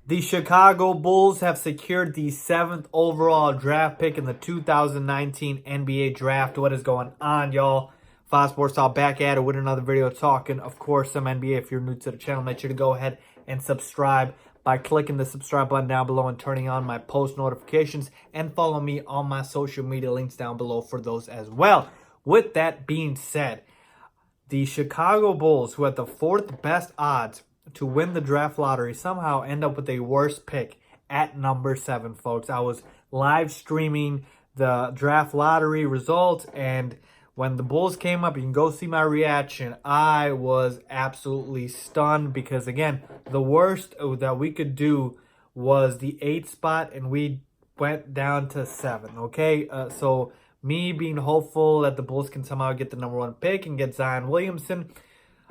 The Chicago Bulls have secured the 7th overall draft pick in the 2019 NBA draft. What is going on, y'all? Fox Sports Talk back at it with another video talking, of course, some NBA. If you're new to the channel, make sure to go ahead and subscribe by clicking the subscribe button down below and turning on my post notifications, and follow me on my social media links down below for those as well. With that being said, the Chicago Bulls, who had the 4th best odds to win the draft lottery, somehow end up with a worse pick at number 7, folks. I was live streaming the draft lottery results, and when the Bulls came up, you can go see my reaction. I was absolutely stunned because, again, the worst that we could do was the 8th spot, and we went down to 7, okay? So me being hopeful that the Bulls can somehow get the number 1 pick and get Zion Williamson,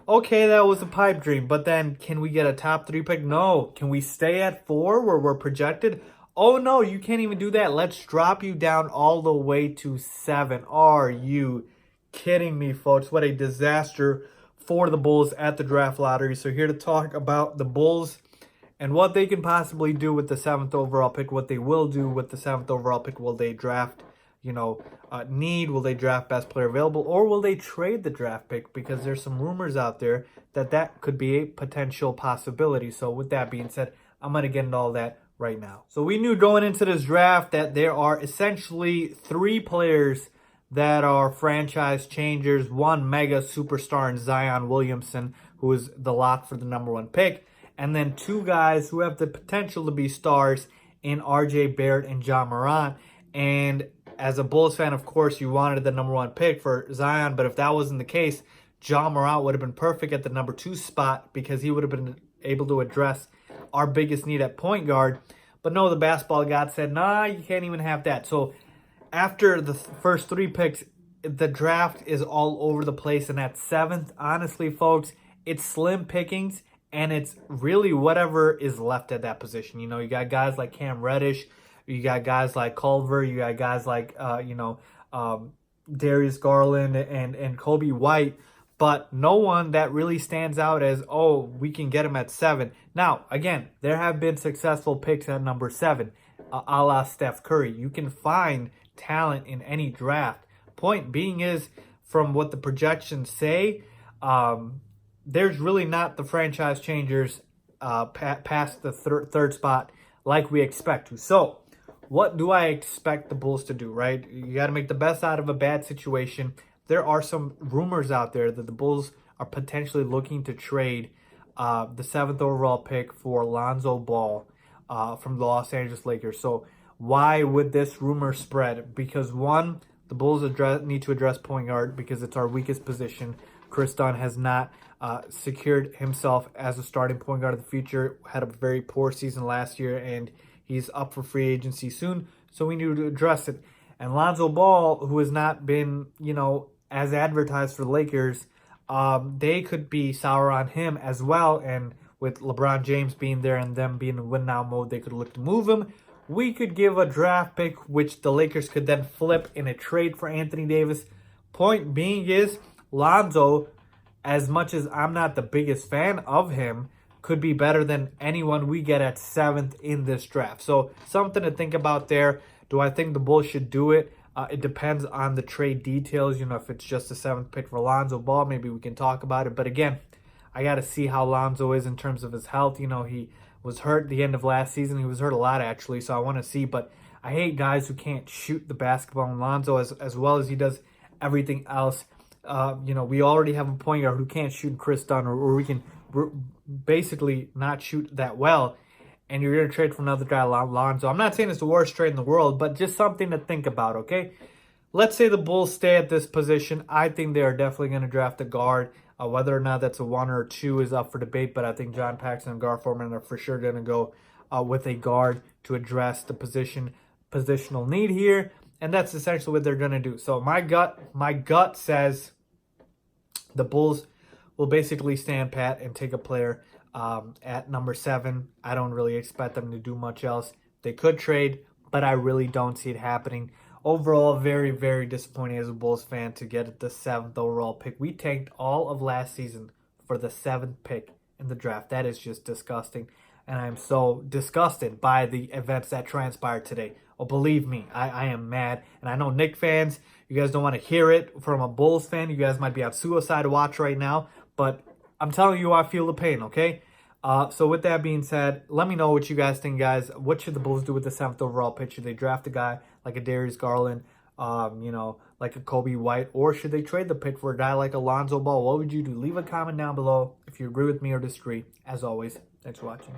okay, that was a pipe dream. But then, can we get a top 3 pick? No. Can we stay at 4 where we're projected? Oh, no, you can't even do that. Let's drop you down all the way to 7. Are you kidding me, folks? What a disaster for the Bulls at the draft lottery. So here to talk about the Bulls and what they can possibly do with the 7th overall pick, what they will do with the 7th overall pick. Will they draft, need? Will they draft best player available, or will they trade the draft pick? Because there's some rumors out there that could be a potential possibility. So with that being said, I'm going to get into all that right now. So we knew going into this draft that there are essentially 3 players that are franchise changers. One mega superstar in Zion Williamson, who is the lock for the number 1 pick. And then 2 guys who have the potential to be stars in RJ Barrett and Ja Morant. And as a Bulls fan, of course, you wanted the number 1 pick for Zion. But if that wasn't the case, Ja Morant would have been perfect at the number 2 spot because he would have been able to address our biggest need at point guard. But no, the basketball god said, nah, you can't even have that. So after the first 3 picks, the draft is all over the place. And at 7th, honestly, folks, it's slim pickings. And it's really whatever is left at that position. You got guys like Cam Reddish. You got guys like Culver. You got guys like, Darius Garland and Kobe White. But no one that really stands out as, oh, we can get him at 7. Now, again, there have been successful picks at number 7, a la Steph Curry. You can find talent in any draft. Point being is, from what the projections say, there's really not the franchise changers past the third spot like we expect to. So what do I expect the Bulls to do, right? You got to make the best out of a bad situation. There are some rumors out there that the Bulls are potentially looking to trade the 7th overall pick for Lonzo Ball from the Los Angeles Lakers. So why would this rumor spread? Because, one, the Bulls need to address point guard because it's our weakest position. Kris Dunn has not secured himself as a starting point guard of the future. Had a very poor season last year, and he's up for free agency soon. So we need to address it. And Lonzo Ball, who has not been, as advertised for the Lakers, they could be sour on him as well. And with LeBron James being there and them being in win-now mode, they could look to move him. We could give a draft pick, which the Lakers could then flip in a trade for Anthony Davis. Point being is, Lonzo, as much as I'm not the biggest fan of him, could be better than anyone we get at 7th in this draft. So something to think about there. Do I think the Bulls should do it? It depends on the trade details. If it's just the 7th pick for Lonzo Ball, maybe we can talk about it. But again, I got to see how Lonzo is in terms of his health. He was hurt at the end of last season. He was hurt a lot, actually, so I want to see. But I hate guys who can't shoot the basketball. And Lonzo, as well as he does everything else, we already have a point guard who can't shoot Kris Dunn, or we can basically not shoot that well, and you're going to trade for another guy, Lonzo. I'm not saying it's the worst trade in the world, but just something to think about, okay? Let's say the Bulls stay at this position. I think they are definitely going to draft a guard. Whether or not that's a 1 or 2 is up for debate, but I think John Paxson and Gar Forman are for sure going to go with a guard to address the positional need here, and that's essentially what they're going to do. So my gut says the Bulls will basically stand pat and take a player at number 7. I don't really expect them to do much else. They could trade, but I really don't see it happening. Overall, very, very disappointing as a Bulls fan to get the 7th overall pick. We tanked all of last season for the 7th pick in the draft. That is just disgusting. and I am so disgusted by the events that transpired today. Oh, believe me, I am mad. And I know Knicks fans, you guys don't want to hear it from a Bulls fan. You guys might be on suicide watch right now. But I'm telling you, I feel the pain, okay? So with that being said, let me know what you guys think, guys. What should the Bulls do with the 7th overall pick? Should they draft a guy like a Darius Garland, like a Kobe White, or should they trade the pick for a guy like Alonzo Ball? What would you do? Leave a comment down below if you agree with me or disagree. As always, thanks for watching.